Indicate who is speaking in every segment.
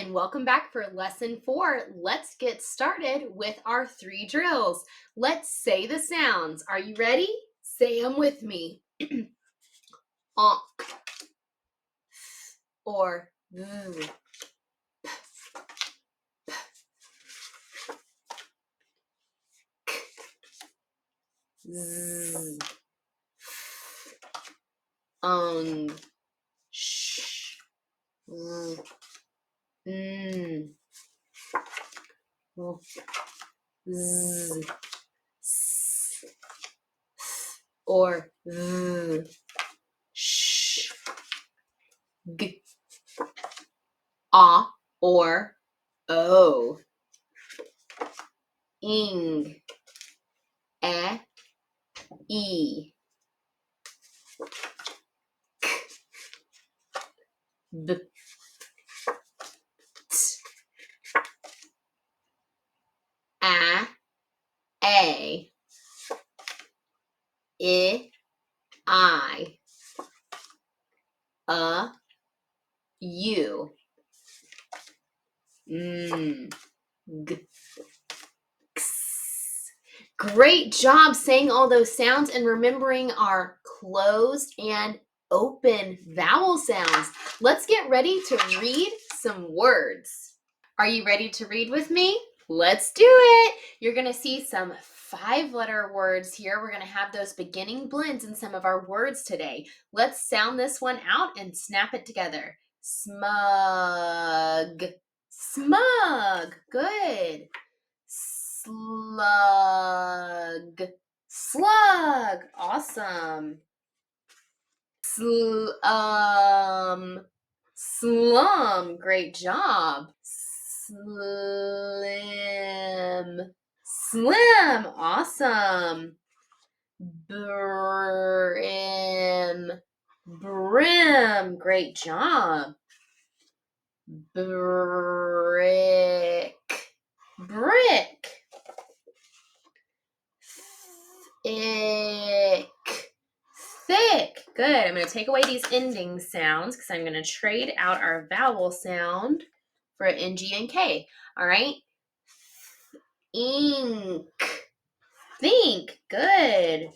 Speaker 1: and welcome back for lesson 4. Let's get started with our 3 drills. Let's say the sounds. Are you ready? Say them with me. Onk or v. Z. Ung. Sh. R. N. Z. S. Or v. Sh. G. Ah or o. Ing. E. B. T. A. I. U. G. X. Great job saying all those sounds and remembering our closed and open vowel sounds. Let's get ready to read some words. Are you ready to read with me? Let's do it. You're going to see some 5-letter words here. We're going to have those beginning blends in some of our words today. Let's sound this one out and snap it together. Smug. Smug. Good. Slug. Slug. Awesome. Slum. Great job. Slim. Slim. Awesome. Brim. Brim. Great job. Brick. Brick. Thick. Thick. Good. I'm going to take away these ending sounds because I'm going to trade out our vowel sound for NG and K. All right. Ink. Think. Good.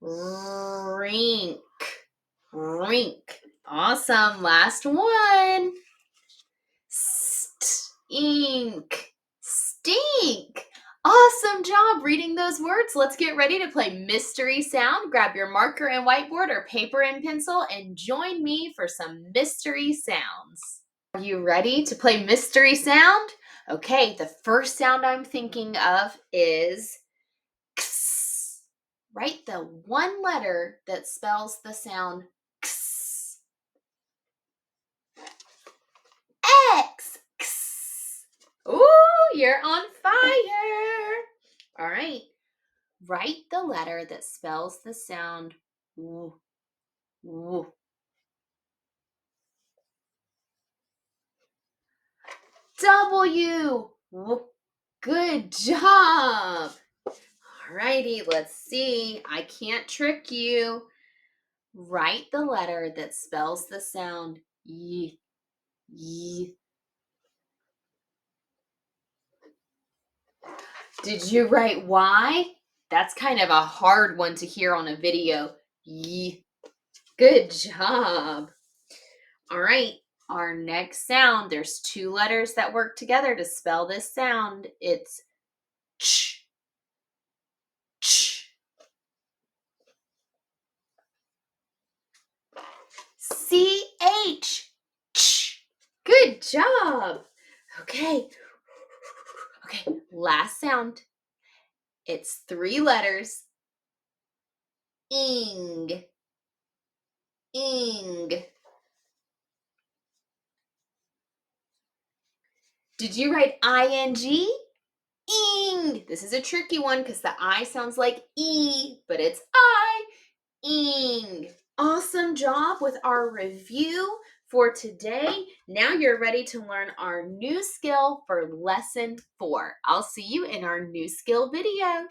Speaker 1: Rink. Rink. Awesome. Last one. Stink. Stink. Awesome job reading those words. Let's get ready to play mystery sound. Grab your marker and whiteboard or paper and pencil and join me for some mystery sounds. Are you ready to play mystery sound? Okay, the first sound I'm thinking of is X. Write the one letter that spells the sound X. X. X. Ooh, you're on fire. All right. Write the letter that spells the sound W. W. W. W. Good job. Alrighty, let's see. I can't trick you. Write the letter that spells the sound Y. Y. Did you write Y? That's kind of a hard one to hear on a video. Y. Good job. All right, our next sound, there's 2 letters that work together to spell this sound. It's ch. Ch. C-H. Ch. Good job. Okay, last sound. It's 3 letters. Ing. Ing. Did you write I-N-G? Ing. This is a tricky one because the I sounds like E, but it's I. Ing. Awesome job with our review for today. Now you're ready to learn our new skill for lesson 4. I'll see you in our new skill video.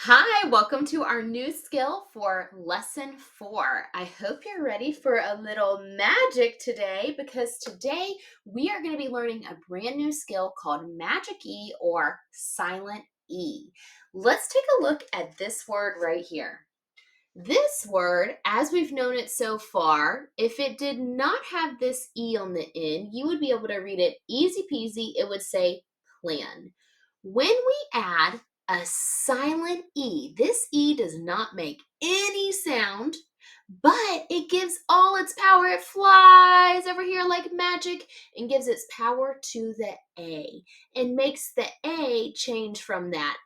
Speaker 1: Hi, welcome to our new skill for lesson 4. I hope you're ready for a little magic today because today we are going to be learning a brand new skill called Magic E or Silent E. Let's take a look at this word right here. This word, as we've known it so far, if it did not have this E on the end, you would be able to read it easy peasy. It would say plan. When we add a silent E, this E does not make any sound, but it gives all its power. It flies over here like magic and gives its power to the A and makes the A change from that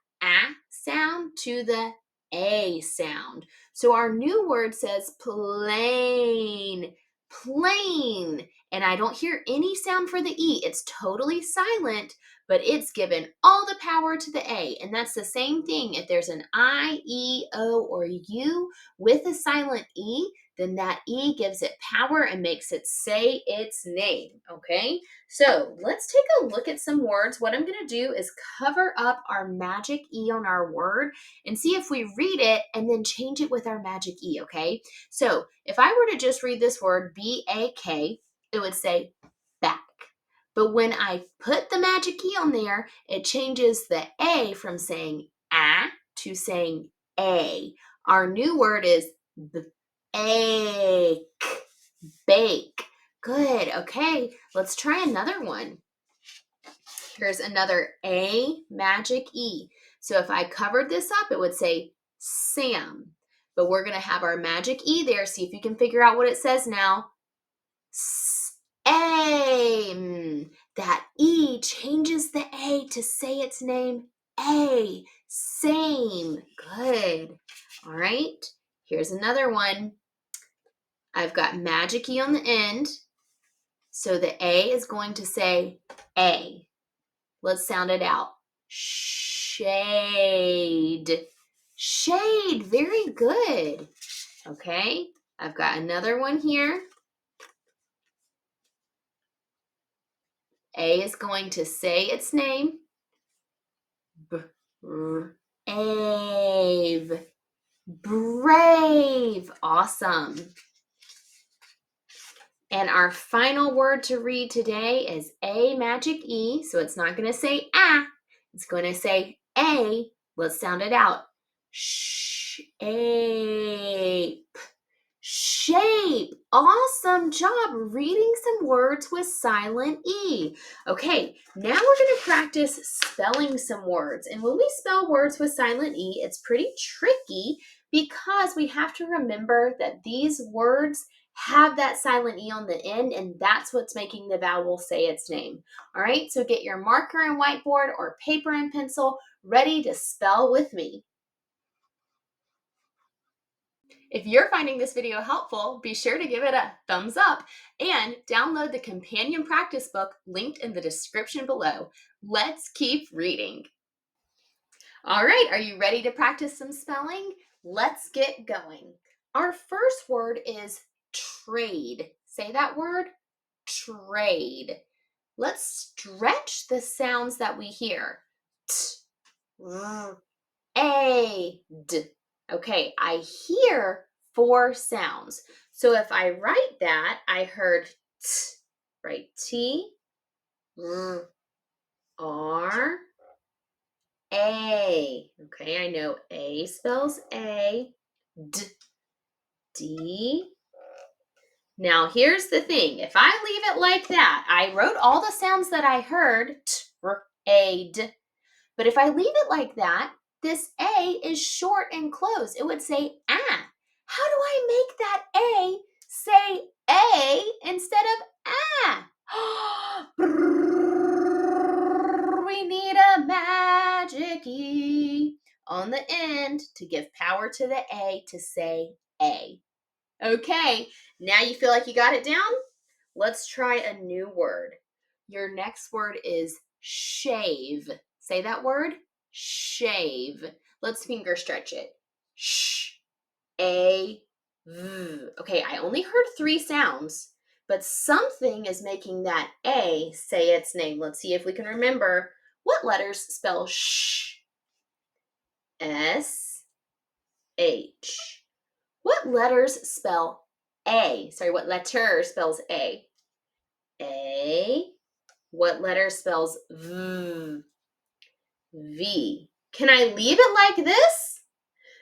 Speaker 1: sound to the A sound. So our new word says plain, plain. And I don't hear any sound for the E. It's totally silent, but it's given all the power to the A. And that's the same thing. If there's an I, E, O, or U with a silent E, then that E gives it power and makes it say its name, okay? So let's take a look at some words. What I'm gonna do is cover up our magic E on our word and see if we read it and then change it with our magic E, okay? So if I were to just read this word, B-A-K, it would say back. But when I put the magic E on there, it changes the A from saying a to saying A. Our new word is bake, bake. Good, okay, let's try another one. Here's another A magic E. So if I covered this up, it would say Sam. But we're going to have our magic E there. See if you can figure out what it says now. A. That E changes the A to say its name. A. Same. Good. All right. Here's another one. I've got magic E on the end. So the A is going to say A. Let's sound it out. Shade. Shade. Very good. Okay. I've got another one here. A is going to say its name. Brave. Brave. Awesome. And our final word to read today is A magic E. So it's not going to say ah. It's going to say A. Let's sound it out. Shape. Shape. Awesome job reading some words with silent E. Okay, now we're going to practice spelling some words. And when we spell words with silent E, it's pretty tricky because we have to remember that these words have that silent E on the end, and that's what's making the vowel say its name. All right, so get your marker and whiteboard or paper and pencil ready to spell with me. If you're finding this video helpful, be sure to give it a thumbs up and download the companion practice book linked in the description below. Let's keep reading. All right, are you ready to practice some spelling? Let's get going. Our first word is trade. Say that word, trade. Let's stretch the sounds that we hear. T, r, a, d. Okay, I hear 4 sounds. So if I write that, I heard t, right? T, r, r, a. Okay, I know A spells A, d, d. Now here's the thing. If I leave it like that, I wrote all the sounds that I heard, t, r, a, d. But if I leave it like that, this A is short and closed. It would say ah. How do I make that A say A instead of ah? We need a magic E on the end to give power to the A to say A. Okay, now you feel like you got it down? Let's try a new word. Your next word is shave. Say that word, shave. Let's finger stretch it. Sh, a, v. Okay, I only heard 3 sounds, but something is making that A say its name. Let's see if we can remember what letters spell sh. S, H. What letters spell A? Sorry, what letter spells A? A. What letter spells V? V. Can I leave it like this?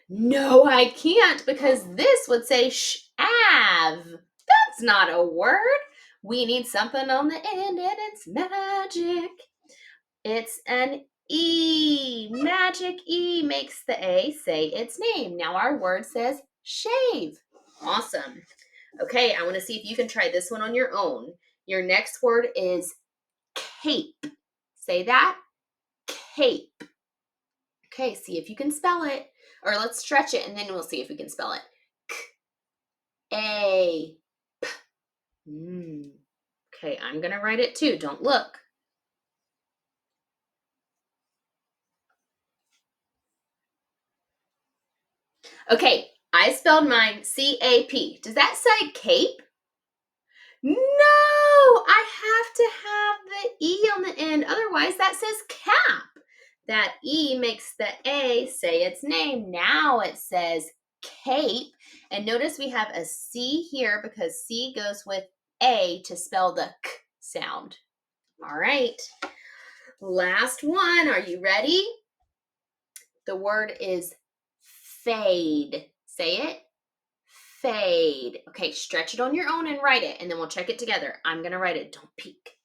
Speaker 1: No, I can't, because this would say shav. That's not a word. We need something on the end, and it's magic. It's an E. Magic E makes the A say its name. Now our word says shave. Awesome. Okay, I want to see if you can try this one on your own. Your next word is cape. Say that. Cape. Okay, see if you can spell it. Or let's stretch it and then we'll see if we can spell it. A. Okay, I'm going to write it too. Don't look. Okay, I spelled mine C-A-P. Does that say cape? No, I have to have the E on the end. Otherwise, that says cap. That E makes the A say its name. Now it says cape. And notice we have a C here because C goes with A to spell the K sound. All right. Last one. Are you ready? The word is fade. Say it. Fade. Okay, stretch it on your own and write it, and then we'll check it together. I'm going to write it. Don't peek.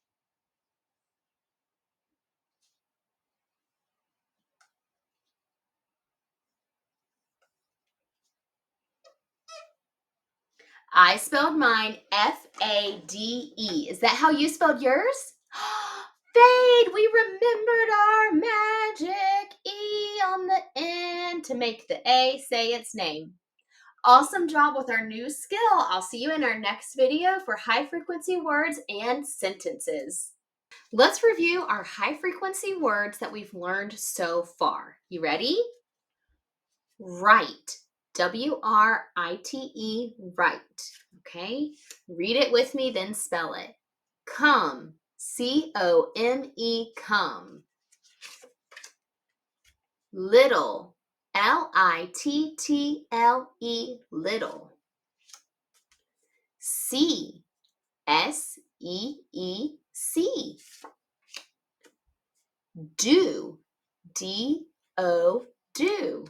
Speaker 1: I spelled mine F-A-D-E. Is that how you spelled yours? Fade. We remembered our magic E on the end to make the A say its name. Awesome job with our new skill. I'll see you in our next video for high frequency words and sentences. Let's review our high frequency words that we've learned so far. You ready? Write. W-R-I-T-E, write. Okay? Read it with me, then spell it. Come. C-O-M-E, come. Little. L-I-T-T-L-E, little. See. S-E-E-C. Do. D-O, do.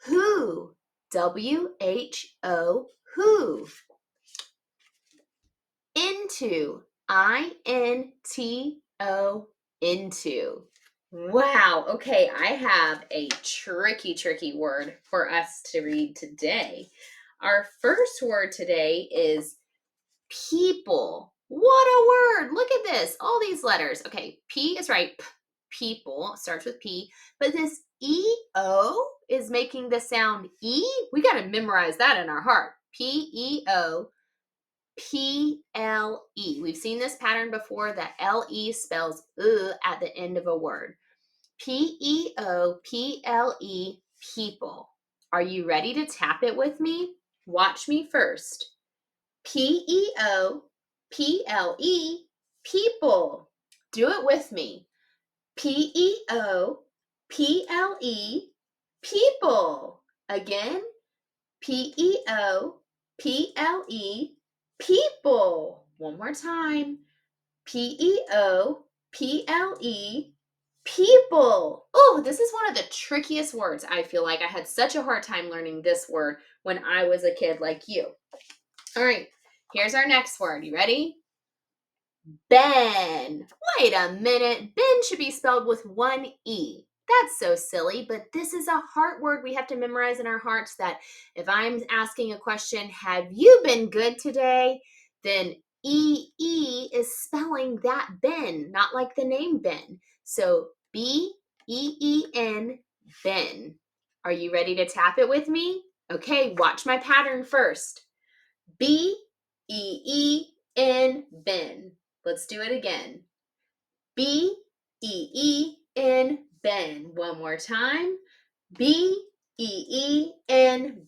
Speaker 1: Who. W-H-O, who. Into. I-N-T-O, into. Wow. Okay, I have a tricky word for us to read today. Our first word today is people. What a word. Look at this. All these letters. Okay, P is right. People. It starts with P. But this E-O is making the sound E. We got to memorize that in our heart. P-E-O. P-L-E. We've seen this pattern before that L-E spells at the end of a word. P-E-O-P-L-E, people. Are you ready to tap it with me? Watch me first. P-E-O-P-L-E, people. Do it with me. P-E-O-P-L-E, people. Again. P-E-O-P-L-E, people. One more time. P-E-O-P-L-E, people. Oh, this is one of the trickiest words. I feel like I had such a hard time learning this word when I was a kid like you. All right, here's our next word. You ready? Ben. Wait a minute. Ben should be spelled with one E. That's so silly, but this is a heart word we have to memorize in our hearts that if I'm asking a question, have you been good today? Then E-E is spelling that Ben, not like the name Ben. So B-E-E-N, Ben. Are you ready to tap it with me? Okay, watch my pattern first. B-E-E-N, Ben. Let's do it again. B-E-E-N, Ben. One more time. B-E-E-N,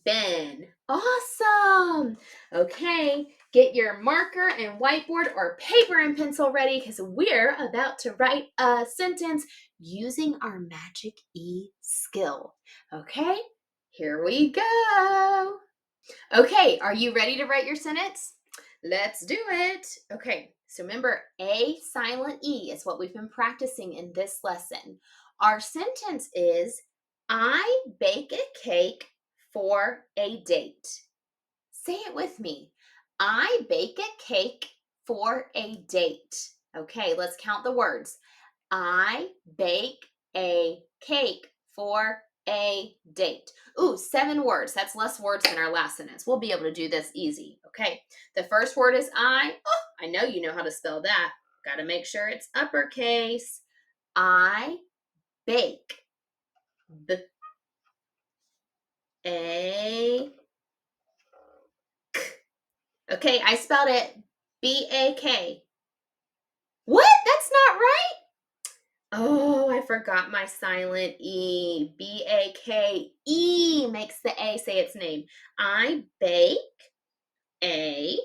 Speaker 1: Ben. Awesome. Okay, get your marker and whiteboard or paper and pencil ready because we're about to write a sentence using our magic E skill. Okay, here we go. Okay, are you ready to write your sentence? Let's do it. Okay, so remember, A silent E is what we've been practicing in this lesson. Our sentence is, I bake a cake for a date. Say it with me. I bake a cake for a date. Okay, let's count the words. I bake a cake for a date. Ooh, 7 words. That's less words than our last sentence. We'll be able to do this easy. Okay, the first word is I. Oh, I know you know how to spell that. Got to make sure it's uppercase. I bake. B-A. Okay, I spelled it B-A-K. What? That's not right? Oh, I forgot my silent E. B-A-K-E makes the A say its name. I bake a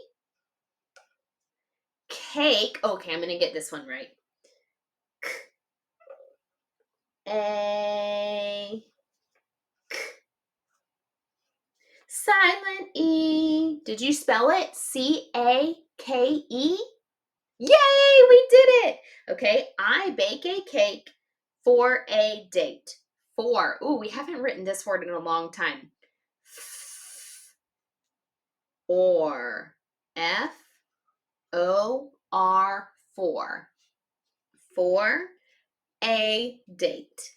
Speaker 1: cake. Okay, I'm going to get this one right. A silent E. Did you spell it? C-A-K-E? Yay, we did it. Okay, I bake a cake for a date. For. Ooh, we haven't written this word in a long time. Or. F-O-R. For. For a date.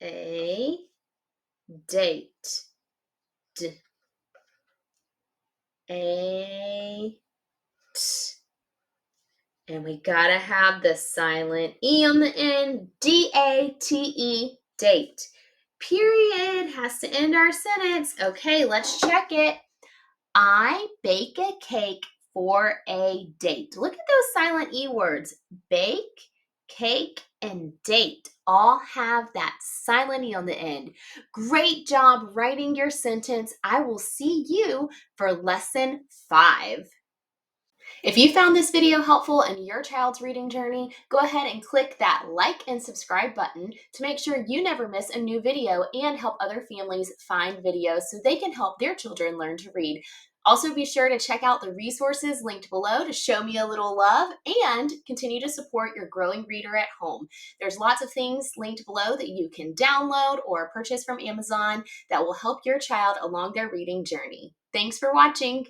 Speaker 1: A date. D. A. T. And we gotta have the silent E on the end. D-A-T-E. Date. Period has to end our sentence. Okay, let's check it. I bake a cake for a date. Look at those silent E words. Bake, cake, and date all have that silent E on the end. Great job writing your sentence. I will see you for lesson 5. If you found this video helpful in your child's reading journey, go ahead and click that like and subscribe button to make sure you never miss a new video and help other families find videos so they can help their children learn to read. Also, be sure to check out the resources linked below to show me a little love and continue to support your growing reader at home. There's lots of things linked below that you can download or purchase from Amazon that will help your child along their reading journey. Thanks for watching.